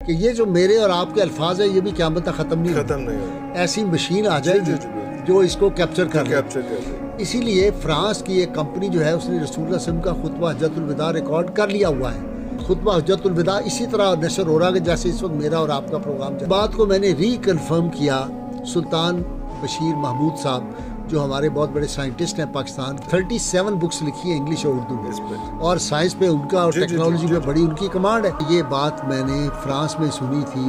کہ یہ جو میرے اور آپ کے الفاظ ہیں یہ بھی قیامت تک ختم نہیں ہوگا، ایسی مشین آ جائے گی جو اس کو کیپچر کر لے۔ اسی لیے فرانس کی ایک کمپنی جو ہے اس نے رسول اللہ صلی اللہ علیہ وسلم کا خطبہ حجۃ الوداع ریکارڈ کر لیا ہوا ہے۔ خطبہ حجۃ الوداع اسی طرح نشر ہو رہا ہے جیسے اس وقت میرا اور آپ کا پروگرام چل۔ بات کو میں نے ری کنفرم کیا سلطان بشیر محمود صاحب جو ہمارے بہت بڑے سائنٹسٹ ہیں پاکستان، 37 بکس لکھی ہیں انگلش اور اردو میں، اور سائنس پہ ان کا اور ٹیکنالوجی پہ بڑی ان کی کمانڈ ہے۔ یہ بات میں نے فرانس میں سنی تھی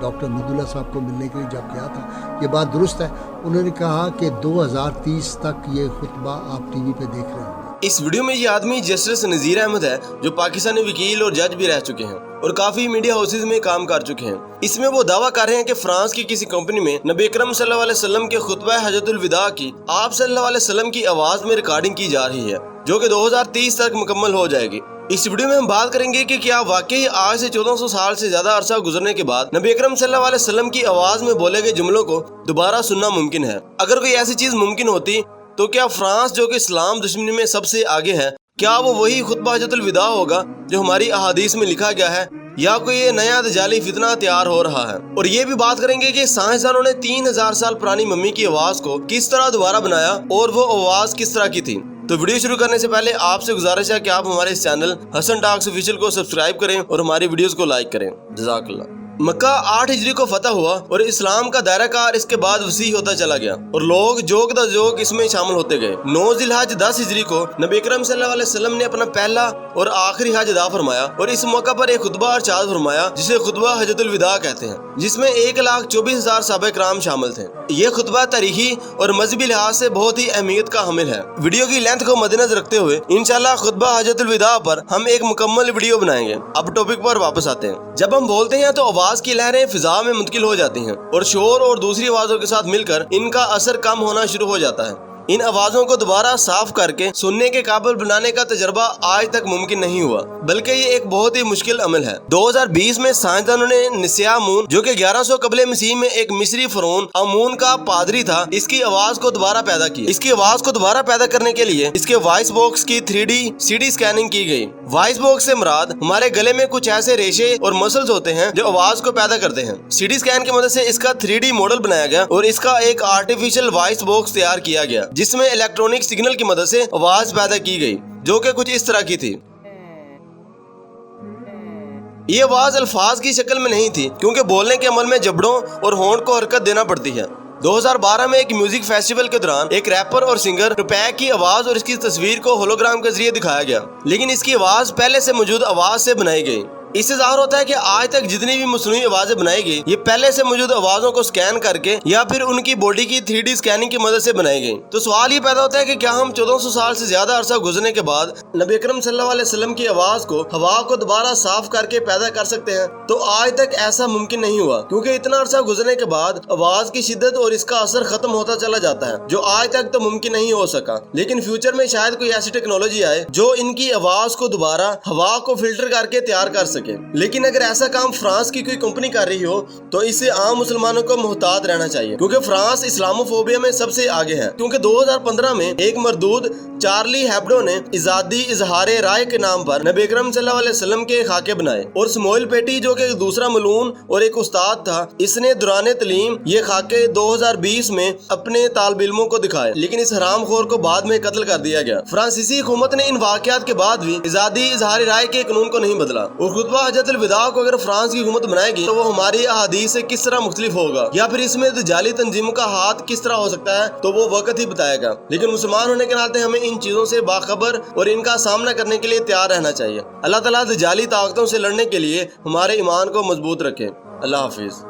ڈاکٹر مدولہ صاحب کو ملنے کے لیے جب گیا تھا۔ یہ بات درست ہے، انہوں نے کہا کہ 2030 تک یہ خطبہ آپ ٹی وی پہ دیکھ رہے ہیں۔ اس ویڈیو میں یہ آدمی جسٹس نذیر احمد ہے جو پاکستانی وکیل اور جج بھی رہ چکے ہیں اور کافی میڈیا ہاؤسز میں کام کر چکے ہیں۔ اس میں وہ دعویٰ کر رہے ہیں کہ فرانس کی کسی کمپنی میں نبی اکرم صلی اللہ علیہ وسلم کے خطبہ حجۃ الوداع کی آپ صلی اللہ علیہ وسلم کی آواز میں ریکارڈنگ کی جا رہی ہے جو کہ 2030 تک مکمل ہو جائے گی۔ اس ویڈیو میں ہم بات کریں گے کہ کیا واقعی آج سے 1400 سال سے زیادہ عرصہ گزرنے کے بعد نبی اکرم صلی اللہ علیہ وسلم کی آواز میں بولے گئے جملوں کو دوبارہ سننا ممکن ہے۔ اگر کوئی ایسی چیز ممکن ہوتی تو کیا فرانس جو کہ اسلام دشمنی میں سب سے آگے ہے، کیا وہ وہی خطبہ حجۃ الوداع ہوگا جو ہماری احادیث میں لکھا گیا ہے، یا کوئی یہ نیا دجالی فتنہ تیار ہو رہا ہے؟ اور یہ بھی بات کریں گے کہ سائنسدانوں نے 3000 سال پرانی ممی کی آواز کو کس طرح دوبارہ بنایا اور وہ آواز کس طرح کی تھی۔ تو ویڈیو شروع کرنے سے پہلے آپ سے گزارش ہے کہ آپ ہمارے اس چینل حسن ٹاکس آفیشیل کو سبسکرائب کریں اور ہماری ویڈیوز کو لائک کریں۔ جزاک اللہ۔ مکہ 8 ہجری کو فتح ہوا اور اسلام کا دائرہ کار اس کے بعد وسیع ہوتا چلا گیا اور لوگ جوگ دا جوگ اس میں شامل ہوتے گئے۔ 9 ذی الحج 10 ہجری کو نبی اکرم صلی اللہ علیہ وسلم نے اپنا پہلا اور آخری حج ادا فرمایا اور اس موقع پر ایک خطبہ ارشاد فرمایا جسے خطبہ حجۃ الوداع کہتے ہیں، جس میں 1,24,000 صحابہ کرام شامل تھے۔ یہ خطبہ تاریخی اور مذہبی لحاظ سے بہت ہی اہمیت کا حامل ہے۔ ویڈیو کی لینتھ کو مد نظر رکھتے ہوئے انشاءاللہ خطبہ حجۃ الوداع پر ہم ایک مکمل ویڈیو بنائیں گے۔ اب ٹاپک پر واپس آتے ہیں۔ جب ہم بولتے ہیں تو آواز کی لہریں فضا میں منتقل ہو جاتی ہیں اور شور اور دوسری آوازوں کے ساتھ مل کر ان کا اثر کم ہونا شروع ہو جاتا ہے۔ ان آوازوں کو دوبارہ صاف کر کے سننے کے قابل بنانے کا تجربہ آج تک ممکن نہیں ہوا، بلکہ یہ ایک بہت ہی مشکل عمل ہے۔ 2020 میں سائنسدانوں نے نسیا آمون جو کہ 1100 قبل مسیح میں ایک مصری فرعون آمون کا پادری تھا، اس کی آواز کو دوبارہ پیدا کی۔ اس کی آواز کو دوبارہ پیدا کرنے کے لیے اس کے وائس باکس کی 3D CD اسکیننگ کی گئی۔ وائس باکس سے مراد ہمارے گلے میں کچھ ایسے ریشے اور مسلز ہوتے ہیں جو آواز کو پیدا کرتے ہیں۔ CD اسکین کی مدد سے اس کا 3D ماڈل بنایا گیا اور اس کا ایک آرٹیفیشل وائس باکس تیار کیا گیا جس میں الیکٹرونک سگنل کی مدد سے آواز پیدا کی گئی جو کہ کچھ اس طرح کی تھی۔ یہ آواز الفاظ کی شکل میں نہیں تھی کیونکہ بولنے کے عمل میں جبڑوں اور ہونٹ کو حرکت دینا پڑتی ہے۔ 2012 میں ایک میوزک فیسٹیول کے دوران ایک ریپر اور سنگر ٹوپیک کی آواز اور اس کی تصویر کو ہولوگرام کے ذریعے دکھایا گیا، لیکن اس کی آواز پہلے سے موجود آواز سے بنائی گئی۔ اس سے ظاہر ہوتا ہے کہ آج تک جتنی بھی مصنوعی آوازیں بنائی گئی یہ پہلے سے موجود آوازوں کو سکین کر کے یا پھر ان کی باڈی کی 3D اسکیننگ کی مدد سے بنائی گئی۔ تو سوال یہ پیدا ہوتا ہے کہ کیا ہم 1400 سال سے زیادہ عرصہ گزرنے کے بعد نبی اکرم صلی اللہ علیہ وسلم کی آواز کو ہوا کو دوبارہ صاف کر کے پیدا کر سکتے ہیں؟ تو آج تک ایسا ممکن نہیں ہوا کیونکہ اتنا عرصہ گزرنے کے بعد آواز کی شدت اور اس کا اثر ختم ہوتا چلا جاتا ہے، جو آج تک تو ممکن نہیں ہو سکا۔ لیکن فیوچر میں شاید کوئی ایسی ٹیکنالوجی آئے جو ان کی آواز کو دوبارہ ہوا کو فلٹر کر کے تیار کر سکے۔ لیکن اگر ایسا کام فرانس کی کوئی کمپنی کر رہی ہو تو اس سے عام مسلمانوں کو محتاط رہنا چاہیے کیونکہ فرانس اسلاموفوبیا میں سب سے آگے ہے۔ کیونکہ 2015 میں ایک مردود چارلی ہیبڈو نے آزادی اظہار رائے کے نام پر نبی اکرم صلی اللہ علیہ وسلم کے خاکے بنائے اور سموئل پیٹی جو کہ دوسرا ملعون اور ایک استاد تھا، اس نے دوران تعلیم یہ خاکے 2020 میں اپنے طالب علموں کو دکھائے، لیکن اس حرام خور کو بعد میں قتل کر دیا گیا۔ فرانسیسی حکومت نے ان واقعات کے بعد بھی آزادی اظہار رائے کے قانون کو نہیں بدلا اور خطبہ حجۃ الوداع کو اگر فرانس کی حکومت بنائے گی تو وہ ہماری احادیث سے کس طرح مختلف ہوگا یا پھر اس میں دجالی تنظیموں کا ہاتھ کس طرح ہو سکتا ہے تو وہ وقت ہی بتائے گا۔ لیکن مسلمان ہونے کے ناطے ہمیں ان چیزوں سے باخبر اور ان کا سامنا کرنے کے لیے تیار رہنا چاہیے۔ اللہ تعالیٰ دجالی طاقتوں سے لڑنے کے لیے ہمارے ایمان کو مضبوط رکھے۔ اللہ حافظ۔